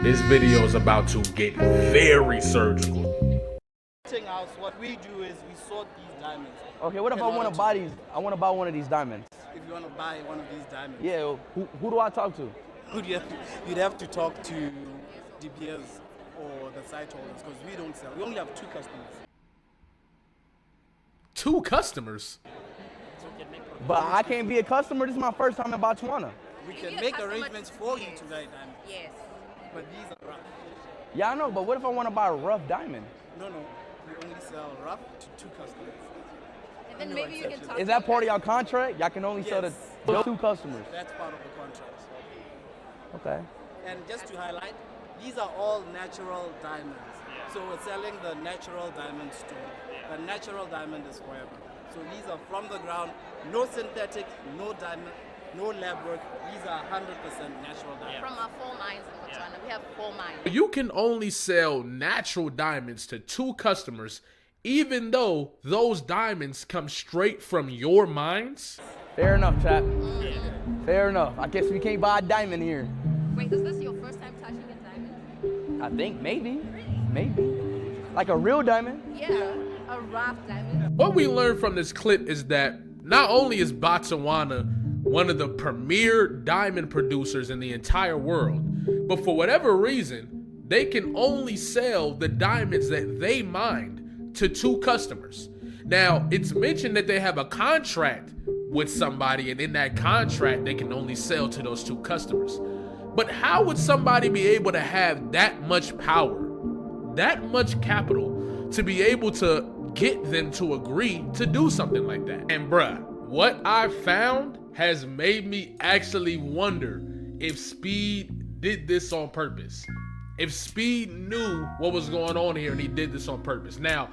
This video is about to get very surgical. House, what we do is we sort these diamonds. Okay, what if I want to buy these? I want to buy one of these diamonds. If you want to buy one of these diamonds, Yeah, who do I talk to? you'd have to talk to De Beers or the site holders because we don't sell. We only have 2 customers. 2 customers? But I can't be a customer. This is my first time in Botswana. We can make arrangements for you to buy diamonds. Yes. But these are rough. Yeah, I know, but what if I want to buy a rough diamond? No. We only sell rough to 2 customers. And then maybe you can talk. Is that part of your contract? Y'all can only sell to 2 customers. That's part of the contract. Okay. And just to highlight, these are all natural diamonds. So we're selling the natural diamond stone. The natural diamond is forever. So these are from the ground, no synthetic, no diamond, no lab work. These are 100% natural diamonds. From our 4 mines in Botswana. We have 4 mines. You can only sell natural diamonds to 2 customers, even though those diamonds come straight from your mines? Fair enough, chap. Fair enough. I guess we can't buy a diamond here. Wait, is this your first time touching a diamond? I think maybe. Maybe. Like a real diamond? Yeah, a rough diamond. What we learned from this clip is that not only is Botswana one of the premier diamond producers in the entire world, but for whatever reason, they can only sell the diamonds that they mined to 2 customers. Now, it's mentioned that they have a contract with somebody, and in that contract, they can only sell to those 2 customers. But how would somebody be able to have that much power, that much capital, to be able to get them to agree to do something like that? And bruh, what I found has made me actually wonder if Speed did this on purpose. If Speed knew what was going on here and he did this on purpose. Now,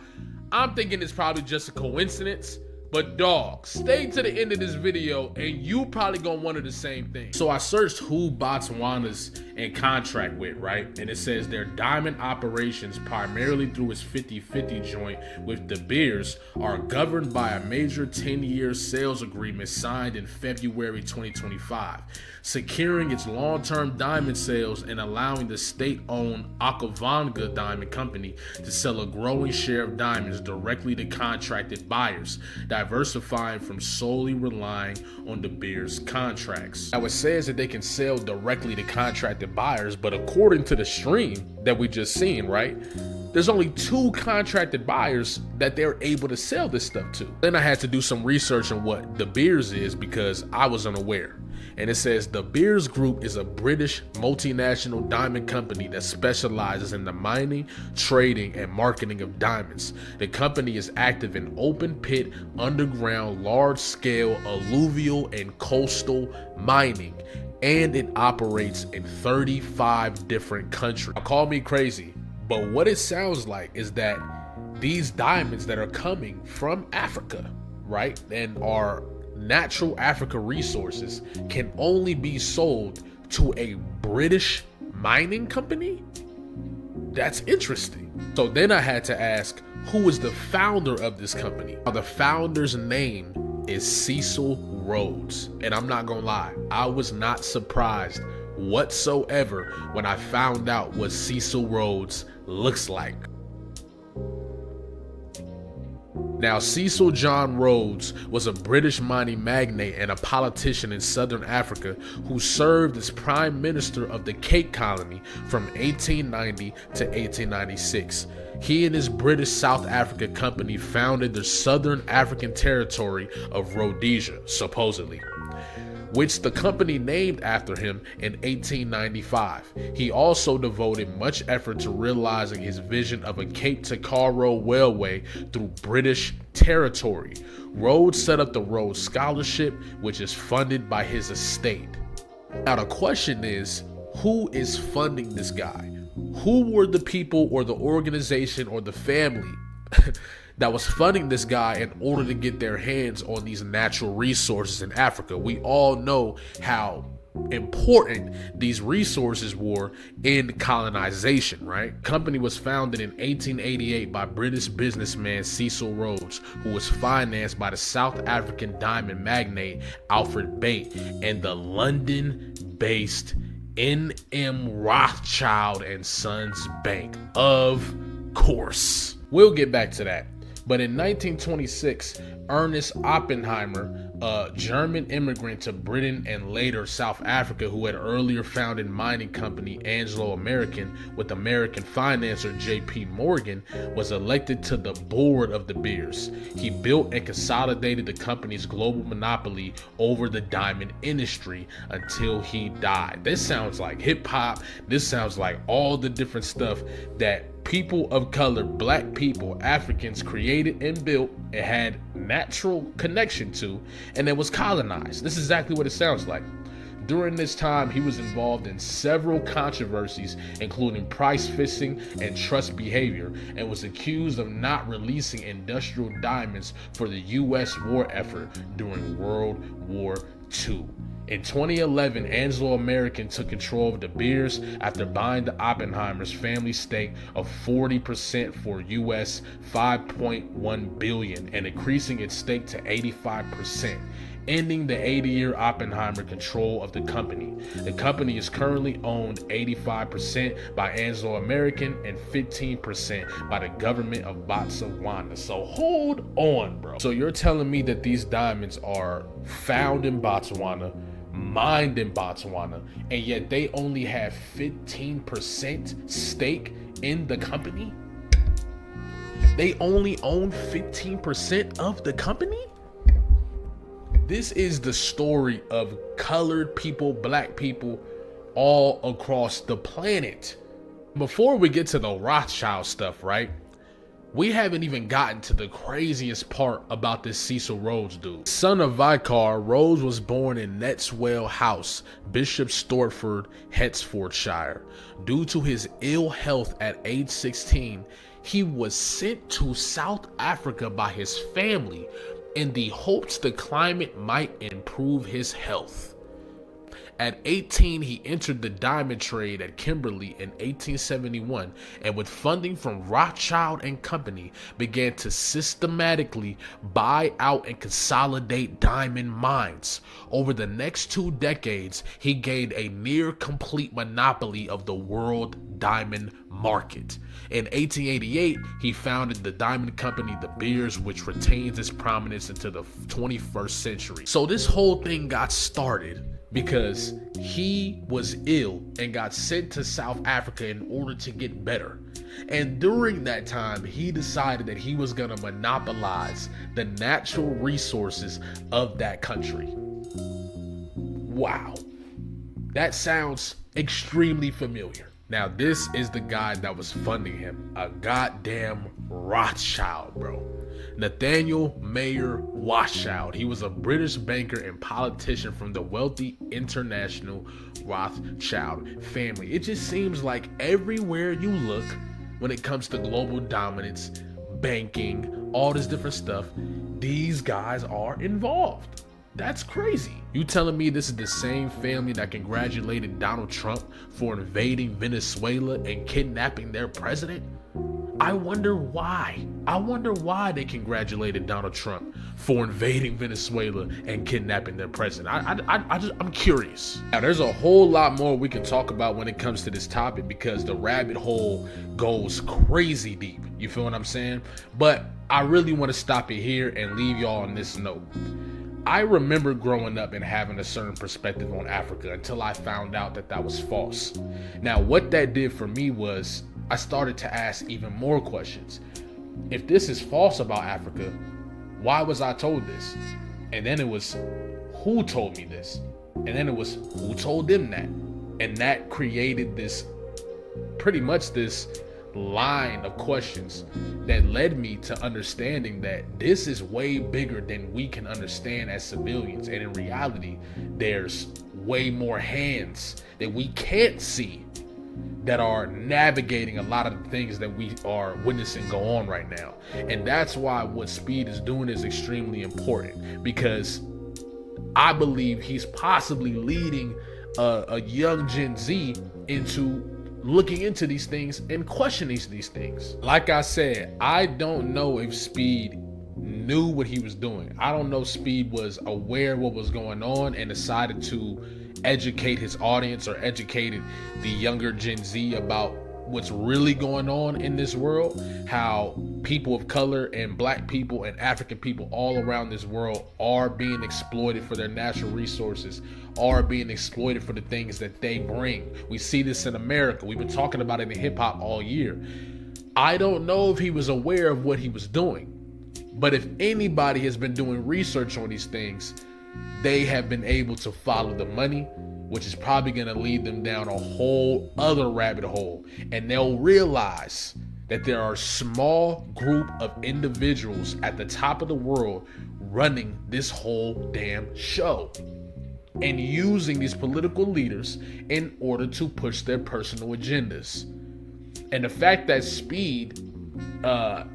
I'm thinking it's probably just a coincidence, but dog, stay to the end of this video and you probably gonna wonder the same thing. So I searched who Botswana's in contract with, right? And it says their diamond operations, primarily through its 50-50 joint with De Beers, are governed by a major 10-year sales agreement signed in February 2025, securing its long-term diamond sales and allowing the state-owned Okavango Diamond Company to sell a growing share of diamonds directly to contracted buyers, diversifying from solely relying on De Beers contracts. Now it says that they can sell directly to contracted buyers, but according to the stream that we just seen, right, there's only 2 contracted buyers that they're able to sell this stuff to. Then I had to do some research on what De Beers is because I was unaware. And it says De Beers Group is a British multinational diamond company that specializes in the mining, trading, and marketing of diamonds. The company is active in open pit, underground, large-scale, alluvial, and coastal mining, and it operates in 35 different countries. Now, call me crazy, but what it sounds like is that these diamonds that are coming from Africa, right, and are natural Africa resources can only be sold to a British mining company? That's interesting. So then I had to ask, who is the founder of this company? Now, the founder's name is Cecil Rhodes. And I'm not gonna lie, I was not surprised whatsoever when I found out what Cecil Rhodes looks like. Now, Cecil John Rhodes was a British mining magnate and a politician in Southern Africa who served as Prime Minister of the Cape Colony from 1890 to 1896. He and his British South Africa company founded the Southern African territory of Rhodesia, supposedly, which the company named after him in 1895. He also devoted much effort to realizing his vision of a Cape to Cairo railway through British territory. Rhodes set up the Rhodes Scholarship, which is funded by his estate. Now the question is, who is funding this guy? Who were the people or the organization or the family that was funding this guy in order to get their hands on these natural resources in Africa? We all know how important these resources were in colonization, right? The company was founded in 1888 by British businessman Cecil Rhodes, who was financed by the South African diamond magnate Alfred Bate and the London-based N.M. Rothschild and Sons Bank. Of course. We'll get back to that. But in 1926, Ernest Oppenheimer, a German immigrant to Britain and later South Africa who had earlier founded mining company Anglo American with American financier J.P. Morgan, was elected to the board of De Beers. He built and consolidated the company's global monopoly over the diamond industry until he died. This sounds like hip hop. This sounds like all the different stuff that people of color, black people, Africans created and built and had natural connection to, and it was colonized. This is exactly what it sounds like. During this time, he was involved in several controversies, including price fixing and trust behavior, and was accused of not releasing industrial diamonds for the U.S. war effort during World War II. In 2011, Anglo American took control of De Beers after buying the Oppenheimer's family stake of 40% for US $5.1 billion and increasing its stake to 85%, ending the 80-year Oppenheimer control of the company. The company is currently owned 85% by Anglo American and 15% by the government of Botswana. So hold on, bro. So you're telling me that these diamonds are found in Botswana, mined in Botswana, and yet they only have 15% stake in the company? They only own 15% of the company? This is the story of colored people, black people, all across the planet. Before we get to the Rothschild stuff, right? We haven't even gotten to the craziest part about this Cecil Rhodes dude. Son of Vicar, Rhodes was born in Netswell House, Bishop Stortford, Hertfordshire. Due to his ill health at age 16, he was sent to South Africa by his family in the hopes the climate might improve his health. At 18, he entered the diamond trade at Kimberley in 1871, and with funding from Rothschild and Company, began to systematically buy out and consolidate diamond mines. Over the next 2 decades, he gained a near complete monopoly of the world diamond market. In 1888, he founded the diamond company De Beers, which retains its prominence into the 21st century. So this whole thing got started because he was ill and got sent to South Africa in order to get better. And during that time, he decided that he was gonna monopolize the natural resources of that country. Wow, that sounds extremely familiar. Now, this is the guy that was funding him, a goddamn Rothschild, bro. Nathaniel Mayer Rothschild. He was a British banker and politician from the wealthy international Rothschild family. It just seems like everywhere you look, when it comes to global dominance, banking, all this different stuff, these guys are involved. That's crazy. You telling me this is the same family that congratulated Donald Trump for invading Venezuela and kidnapping their president? I wonder why. I wonder why they congratulated Donald Trump for invading Venezuela and kidnapping their president. I'm curious. Now, there's a whole lot more we can talk about when it comes to this topic because the rabbit hole goes crazy deep. You feel what I'm saying? But I really want to stop it here and leave y'all on this note. I remember growing up and having a certain perspective on Africa until I found out that that was false. Now, what that did for me was I started to ask even more questions. If this is false about Africa, why was I told this? And then it was, who told me this? And then it was, who told them that? And that created this, pretty much this line of questions that led me to understanding that this is way bigger than we can understand as civilians. And in reality, there's way more hands that we can't see that are navigating a lot of the things that we are witnessing go on right now. And that's why what Speed is doing is extremely important, because I believe he's possibly leading a young Gen Z into looking into these things and questioning these things. Like I said, I don't know if Speed knew what he was doing. I don't know Speed was aware of what was going on and decided to educate his audience or educated the younger Gen Z about what's really going on in this world, how people of color and black people and African people all around this world are being exploited for their natural resources, are being exploited for the things that they bring. We see this in America. We've been talking about it in hip hop all year. I don't know if he was aware of what he was doing, but if anybody has been doing research on these things, they have been able to follow the money, which is probably going to lead them down a whole other rabbit hole. And they'll realize that there are a small group of individuals at the top of the world running this whole damn show and using these political leaders in order to push their personal agendas. And the fact that Speed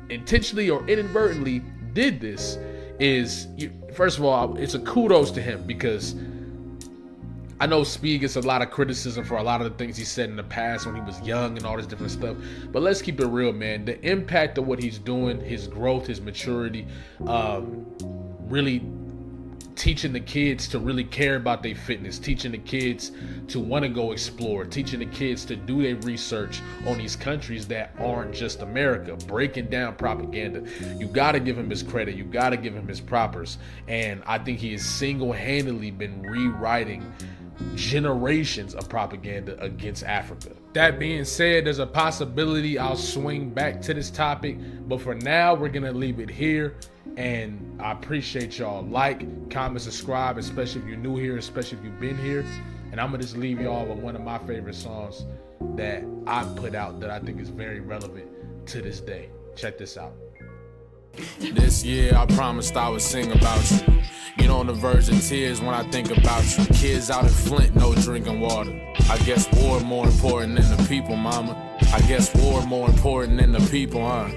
intentionally or inadvertently did this is, first of all, it's a kudos to him, because I know Speed gets a lot of criticism for a lot of the things he said in the past when he was young and all this different stuff. But let's keep it real, man. The impact of what he's doing, his growth, his maturity, really teaching the kids to really care about their fitness, teaching the kids to want to go explore, teaching the kids to do their research on these countries that aren't just America, breaking down propaganda. You got to give him his credit. You got to give him his propers. And I think he has single-handedly been rewriting generations of propaganda against Africa. That being said, there's a possibility I'll swing back to this topic, but for now, we're going to leave it here. And I appreciate y'all. Like, comment, subscribe, especially if you're new here, especially if you've been here. And I'm going to just leave y'all with one of my favorite songs that I put out that I think is very relevant to this day. Check this out. This year I promised I would sing about you. Get on the verge of tears when I think about you. Kids out in Flint, no drinking water. I guess war more important than the people, mama. I guess war more important than the people, huh?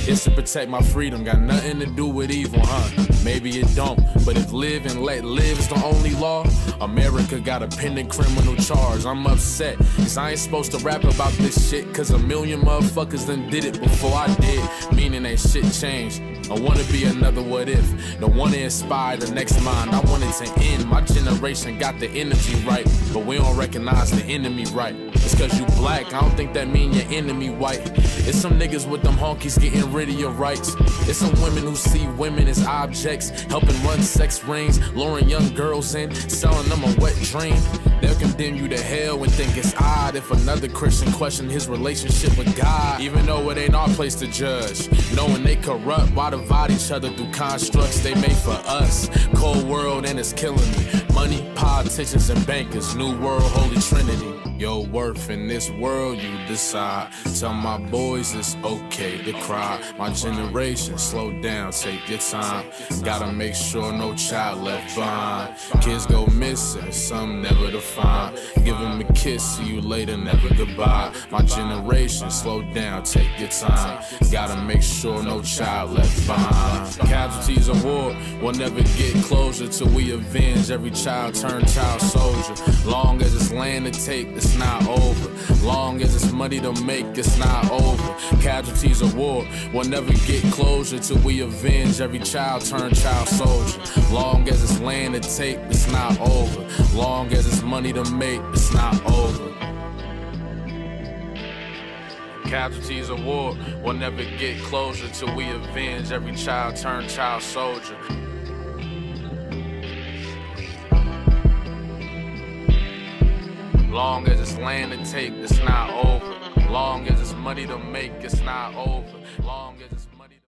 It's to protect my freedom, got nothing to do with evil, huh? Maybe it don't, but if live and let live is the only law, America got a pending criminal charge. I'm upset, cause I ain't supposed to rap about this shit, cause a million motherfuckers done did it before I did, meaning that shit changed. I wanna be another what if, don't wanna inspire the next mind. I want it to end, my generation got the energy right, but we don't recognize the enemy right. It's cause you black, I don't think that mean your enemy white. It's some niggas with them honkies getting rid of your rights. It's some women who see women as objects, helping run sex rings, luring young girls in, selling them a wet dream. They'll condemn you to hell and think it's odd if another Christian question his relationship with God, even though it ain't our place to judge. Knowing they corrupt, why divide each other through constructs they made for us? Cold world and it's killing me. Money, politicians, and bankers, new world, holy trinity. Your worth in this world you decide. Tell my boys it's okay to cry. My generation, slow down, take your time. Gotta make sure no child left behind. Kids go missing, some never to find. Give them a kiss, see you later, never goodbye. My generation, slow down, take your time. Gotta make sure no child left behind. Casualties of war will never get closure till we avenge every child turn child soldier. Long as it's land to take, it's not over. Long as it's money to make, it's not over. Casualties of war will never get closure till we avenge every child turn child soldier. Long as it's land to take, it's not over. Long as it's money to make, it's not over. Casualties of war will never get closure till we avenge every child turn child soldier. Long as it's land to take, it's not over. Long as it's money to make, it's not over. Long as it's